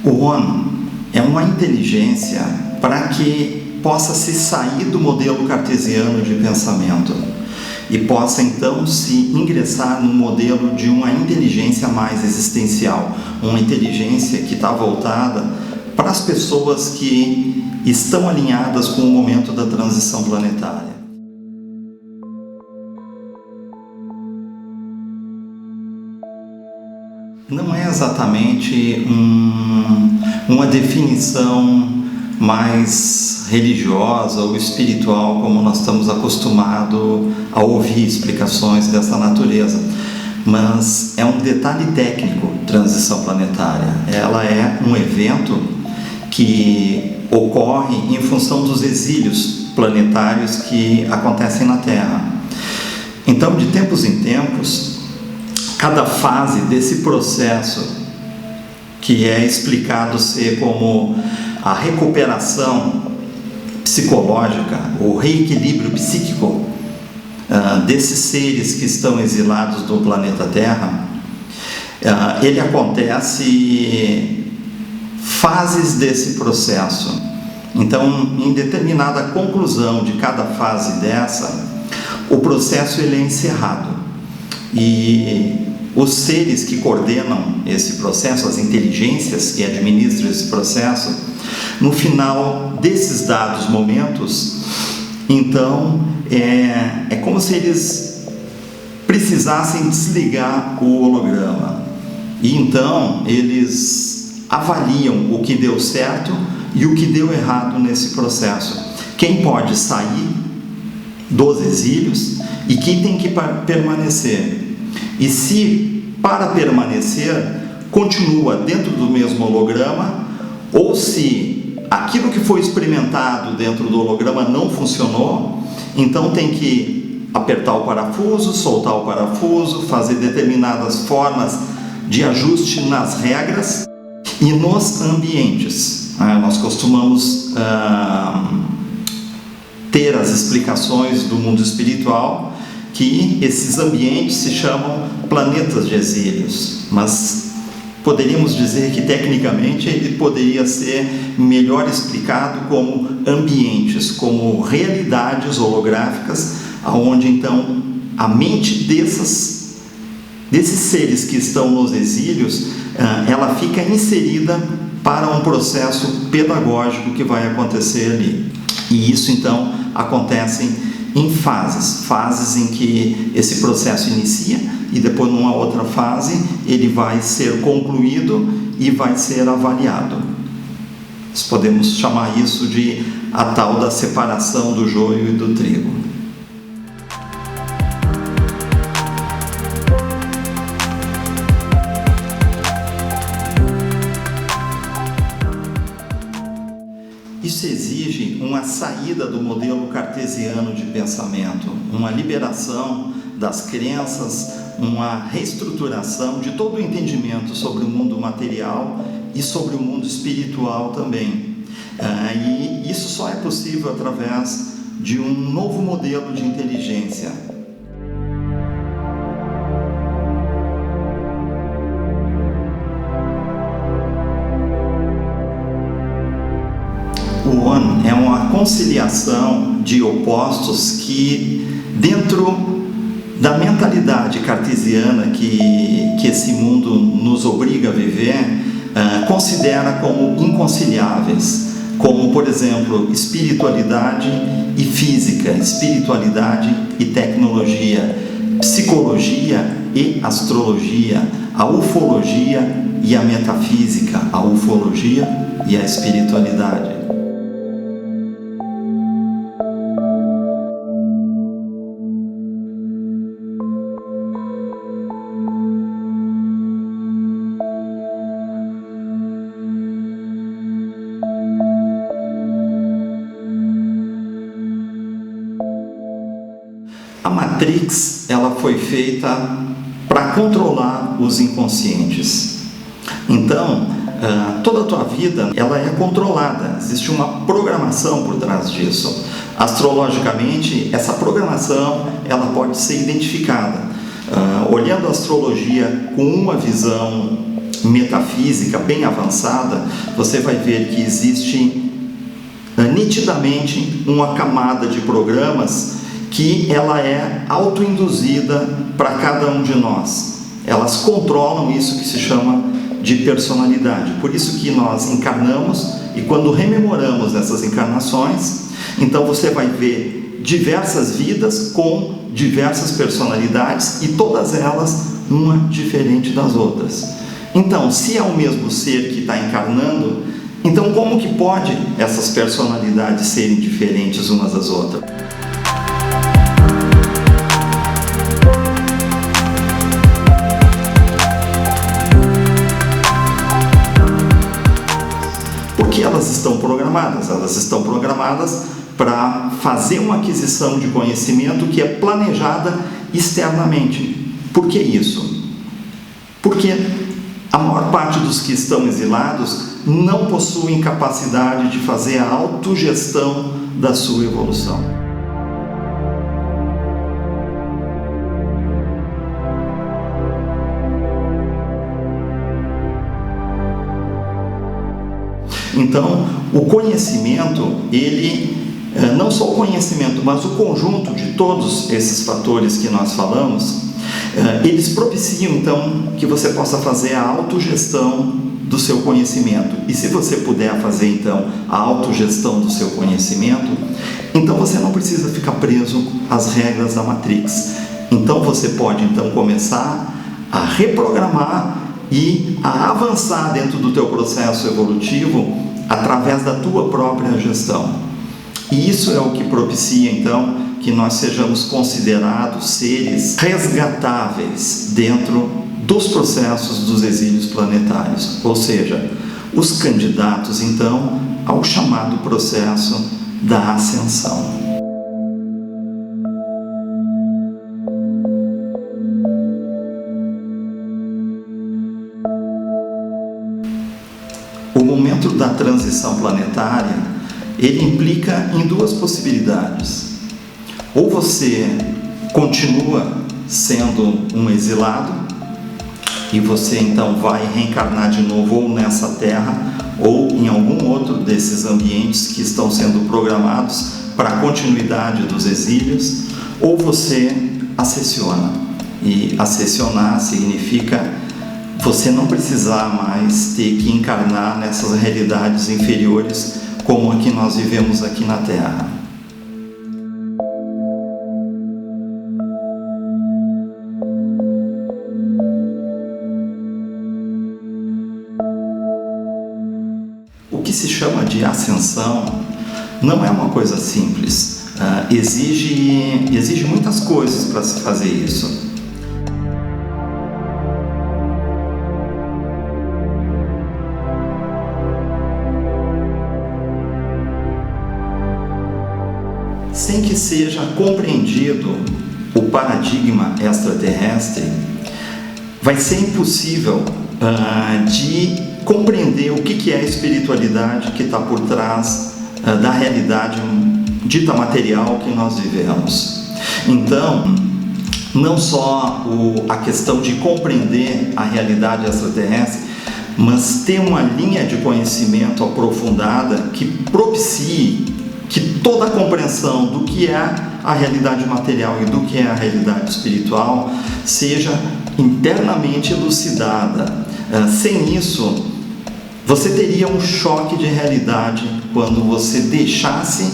O ON é uma inteligência para que possa se sair do modelo cartesiano de pensamento e possa então se ingressar no modelo de uma inteligência mais existencial, uma inteligência que está voltada para as pessoas que estão alinhadas com o momento da transição planetária. Não é exatamente uma definição mais religiosa ou espiritual como nós estamos acostumados a ouvir explicações dessa natureza, mas é um detalhe técnico, transição planetária. Ela é um evento que ocorre em função dos exílios planetários que acontecem na Terra. Então, de tempos em tempos, cada fase desse processo, que é explicado ser como a recuperação psicológica, o reequilíbrio psíquico desses seres que estão exilados do planeta Terra, ele acontece fases desse processo. Então, em determinada conclusão de cada fase dessa, o processo ele é encerrado. E os seres que coordenam esse processo, as inteligências que administram esse processo, no final desses dados momentos, então é como se eles precisassem desligar o holograma. E então eles avaliam o que deu certo e o que deu errado nesse processo. Quem pode sair dos exílios e quem tem que permanecer. E se, para permanecer, continua dentro do mesmo holograma, ou se aquilo que foi experimentado dentro do holograma não funcionou, então tem que apertar o parafuso, soltar o parafuso, fazer determinadas formas de ajuste nas regras e nos ambientes. Nós costumamos ter as explicações do mundo espiritual que esses ambientes se chamam planetas de exílios, mas poderíamos dizer que tecnicamente ele poderia ser melhor explicado como ambientes, como realidades holográficas, aonde então a mente desses seres que estão nos exílios, ela fica inserida para um processo pedagógico que vai acontecer ali. E isso então acontece em fases em que esse processo inicia e depois numa outra fase ele vai ser concluído e vai ser avaliado. Nós podemos chamar isso de a tal da separação do joio e do trigo. Isso exige uma saída do modelo cartesiano de pensamento, uma liberação das crenças, uma reestruturação de todo o entendimento sobre o mundo material e sobre o mundo espiritual também. E isso só é possível através de um novo modelo de inteligência. O ON é uma conciliação de opostos que, dentro da mentalidade cartesiana que esse mundo nos obriga a viver, considera como inconciliáveis, como, por exemplo, espiritualidade e física, espiritualidade e tecnologia, psicologia e astrologia, a ufologia e a metafísica, a ufologia e a espiritualidade. A Matrix, ela foi feita para controlar os inconscientes. Então, toda a tua vida, ela é controlada. Existe uma programação por trás disso. Astrologicamente, essa programação, ela pode ser identificada. Olhando a astrologia com uma visão metafísica bem avançada, você vai ver que existe nitidamente uma camada de programas que ela é autoinduzida para cada um de nós. Elas controlam isso que se chama de personalidade. Por isso que nós encarnamos, e quando rememoramos essas encarnações, então você vai ver diversas vidas com diversas personalidades e todas elas uma diferente das outras. Então, se é o mesmo ser que está encarnando, então como que pode essas personalidades serem diferentes umas das outras? Porque elas estão programadas? Elas estão programadas para fazer uma aquisição de conhecimento que é planejada externamente. Por que isso? Porque a maior parte dos que estão exilados não possuem capacidade de fazer a autogestão da sua evolução. Então, o conhecimento, ele, não só o conhecimento, mas o conjunto de todos esses fatores que nós falamos, eles propiciam, então, que você possa fazer a autogestão do seu conhecimento. E se você puder fazer, então, a autogestão do seu conhecimento, então você não precisa ficar preso às regras da Matrix. Então você pode, então, começar a reprogramar e a avançar dentro do teu processo evolutivo através da tua própria gestão. E isso é o que propicia, então, que nós sejamos considerados seres resgatáveis dentro dos processos dos exílios planetários, ou seja, os candidatos, então, ao chamado processo da ascensão. O momento da transição planetária, ele implica em duas possibilidades. Ou você continua sendo um exilado e você então vai reencarnar de novo ou nessa Terra ou em algum outro desses ambientes que estão sendo programados para a continuidade dos exílios, ou você ascensiona. E ascensionar significa você não precisar mais ter que encarnar nessas realidades inferiores como a que nós vivemos aqui na Terra. O que se chama de ascensão não é uma coisa simples, exige muitas coisas para se fazer isso. Sem que seja compreendido o paradigma extraterrestre, vai ser impossível de compreender o que é a espiritualidade que está por trás da realidade dita material que nós vivemos. Então, não só a questão de compreender a realidade extraterrestre, mas ter uma linha de conhecimento aprofundada que propicie que toda a compreensão do que é a realidade material e do que é a realidade espiritual seja internamente elucidada. Sem isso, você teria um choque de realidade quando você deixasse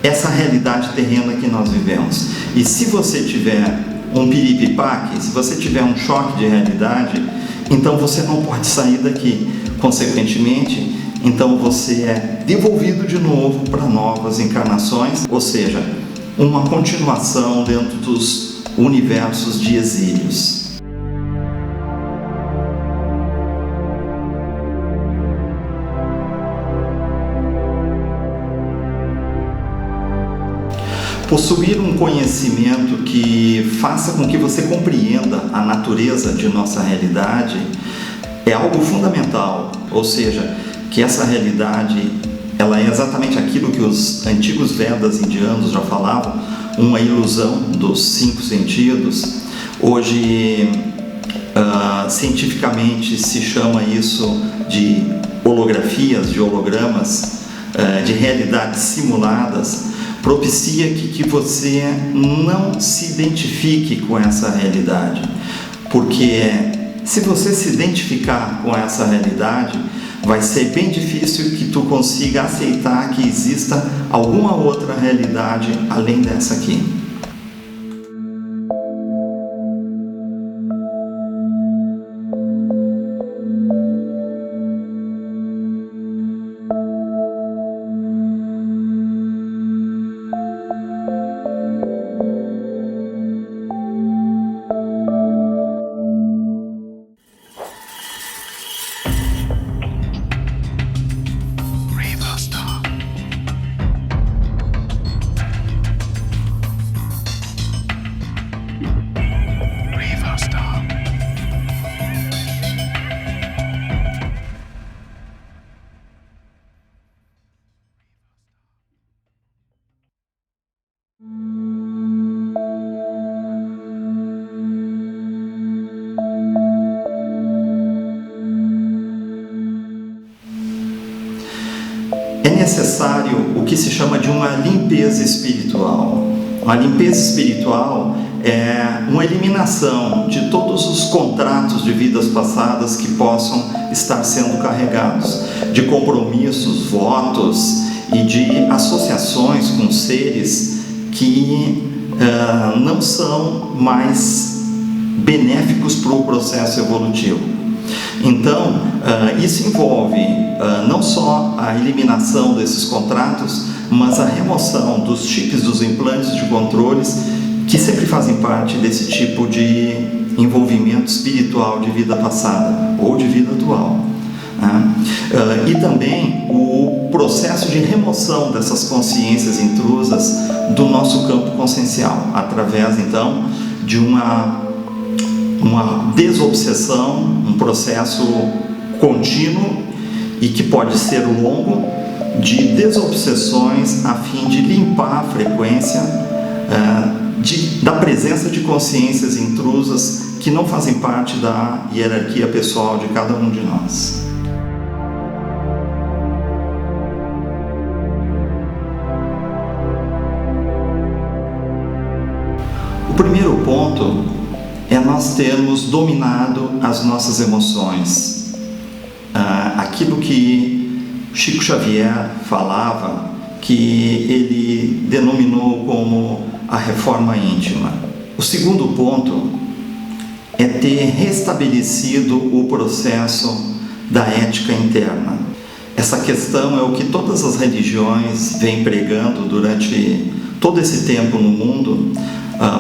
essa realidade terrena que nós vivemos. E se você tiver um piripipaque, se você tiver um choque de realidade, então você não pode sair daqui. Consequentemente, então você é devolvido de novo para novas encarnações, ou seja, uma continuação dentro dos universos de exílios. Possuir um conhecimento que faça com que você compreenda a natureza de nossa realidade é algo fundamental, ou seja, que essa realidade ela é exatamente aquilo que os antigos Vedas indianos já falavam, uma ilusão dos 5 sentidos. Hoje cientificamente se chama isso de holografias, de hologramas, de realidades simuladas, propicia que você não se identifique com essa realidade, porque se você se identificar com essa realidade, vai ser bem difícil que tu consiga aceitar que exista alguma outra realidade além dessa aqui. É necessário o que se chama de uma limpeza espiritual. A limpeza espiritual é uma eliminação de todos os contratos de vidas passadas que possam estar sendo carregados, de compromissos, votos e de associações com seres que não são mais benéficos para o processo evolutivo. Então, isso envolve não só a eliminação desses contratos, mas a remoção dos chips, dos implantes de controles que sempre fazem parte desse tipo de envolvimento espiritual de vida passada ou de vida atual. E também o processo de remoção dessas consciências intrusas do nosso campo consciencial, através então de uma desobsessão, um processo contínuo e que pode ser longo, de desobsessões a fim de limpar a frequência da presença de consciências intrusas que não fazem parte da hierarquia pessoal de cada um de nós. O primeiro ponto é nós termos dominado as nossas emoções. Aquilo que Chico Xavier falava, que ele denominou como a reforma íntima. O segundo ponto é ter restabelecido o processo da ética interna. Essa questão é o que todas as religiões vêm pregando durante todo esse tempo no mundo,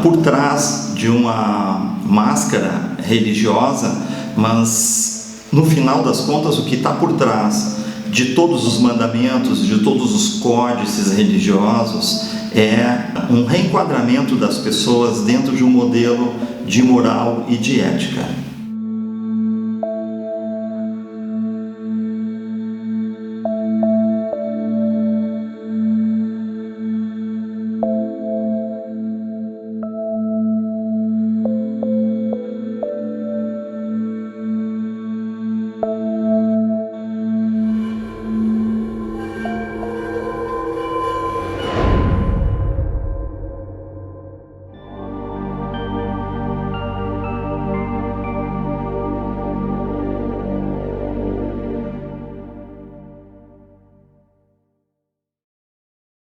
por trás de uma máscara religiosa, mas no final das contas o que está por trás de todos os mandamentos, de todos os códices religiosos, é um reenquadramento das pessoas dentro de um modelo de moral e de ética.